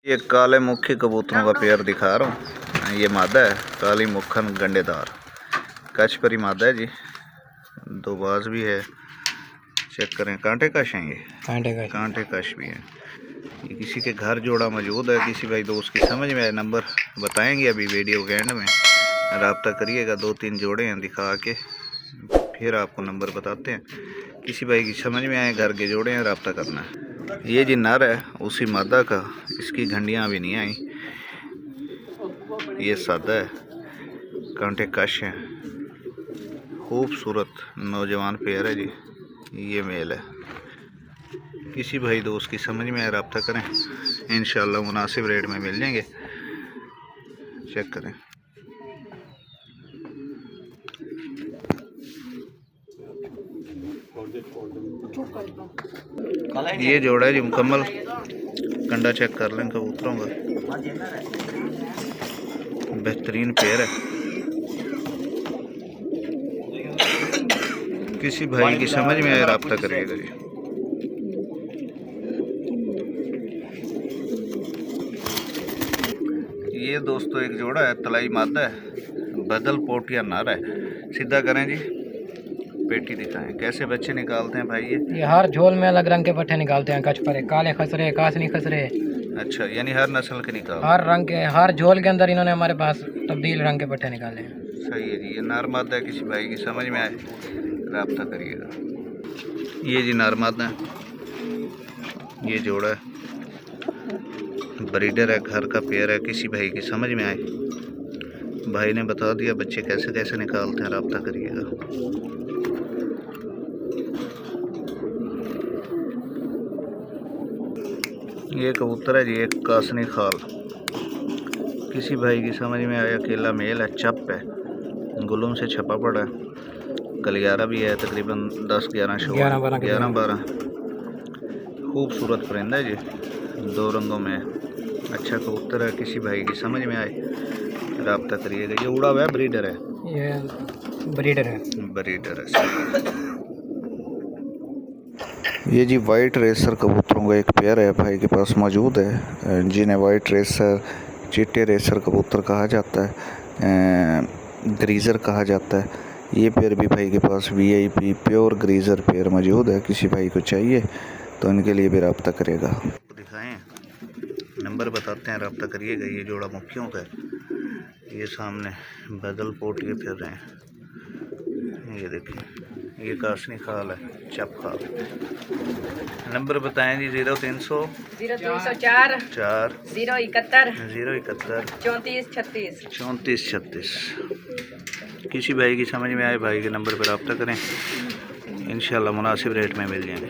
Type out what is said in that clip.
ये काले मुखी कबूतरों का पेयर दिखा रहा हूँ। ये मादा है, काली मुखन गंडेदार कचपरी मादा है जी। दो बाज भी है, चेक करें। कांटे कश हैं, ये कांटे कश भी हैं। ये किसी के घर जोड़ा मौजूद है, किसी भाई दोस्त की समझ में आए नंबर बताएंगे अभी वीडियो के एंड में। रब्ता करिएगा, 2-3 जोड़े हैं दिखा के फिर आपको नंबर बताते हैं। किसी भाई की समझ में आए घर के जोड़े हैं, रब्ता करना है। ये जी नर है उसी मादा का, इसकी घंटियाँ भी नहीं आई। ये सादा है, कांटे कश हैं, खूबसूरत नौजवान पेयर है जी। ये मेल है। किसी भाई दोस्त की समझ में आए रब्ता करें, इंशाल्लाह मुनासिब रेट में मिल जाएंगे। चेक करें। ये जोड़ा है जी मुकम्मल। कंडा चेक कर लें कबूतरों का, बेहतरीन पेयर है। किसी भाई की समझ में आए रब्ता करिएगा जी। ये दोस्तों एक जोड़ा है, तलाई मादा है, बदल पोटिया नर है। सीधा करें जी, पेटी दिखाएं कैसे बच्चे निकालते हैं भाई। ये हर झोल में अलग रंग के पट्टे निकालते हैं। कच पर काले खसरे, कासनी खसरे। अच्छा, यानी हर नस्ल के निकाल, हर रंग के, हर झोल के अंदर इन्होंने हमारे पास तब्दील रंग के पट्टे निकाले हैं। सही है जी। ये नार मादा है, किसी भाई की समझ में आए रब्ता करिएगा। ये जी नार मादा है, ये जोड़ा है, ब्रीडर है, घर का पेयर है। किसी भाई की समझ में आए, भाई ने बता दिया बच्चे कैसे कैसे निकालते हैं, रब्ता करिएगा। ये कबूतर है जी, एक कासनी खाल। किसी भाई की समझ में आया, अकेला मेल है, चप है, गुलूम से छपा पड़ा है, कलियारा भी है, तकरीबन 10-11 शो, 11-12। खूबसूरत परिंदा है जी, 2 रंगों में। अच्छा कबूतर है, किसी भाई की समझ में आए रब्ता करिएगा। ये उड़ा हुआ है, ब्रीडर है, ये ब्रीडर है, ब्रीडर है। ये जी वाइट रेसर कबूतरों का एक पेयर है भाई के पास मौजूद है, जिन्हें वाइट रेसर, चिट्टे रेसर कबूतर कहा जाता है, ग्रीज़र कहा जाता है। ये पेयर भी भाई के पास VIP प्योर ग्रीज़र पेयर मौजूद है। किसी भाई को चाहिए तो इनके लिए भी रब्ता करेगा। दिखाएं, नंबर बताते हैं, रब्ता करिएगा। ये जोड़ा मुखियों का है। ये सामने बदल पोट के फिर रहे हैं, ये देखिए। ये कासनी खाल है, चप खाल। नंबर बताएं जी। 0300 0304 4 071 071 3436 3436। किसी भाई की समझ में आए, भाई के नंबर पर रब्ता करें, इंशाल्लाह मुनासिब रेट में मिल जाएंगे।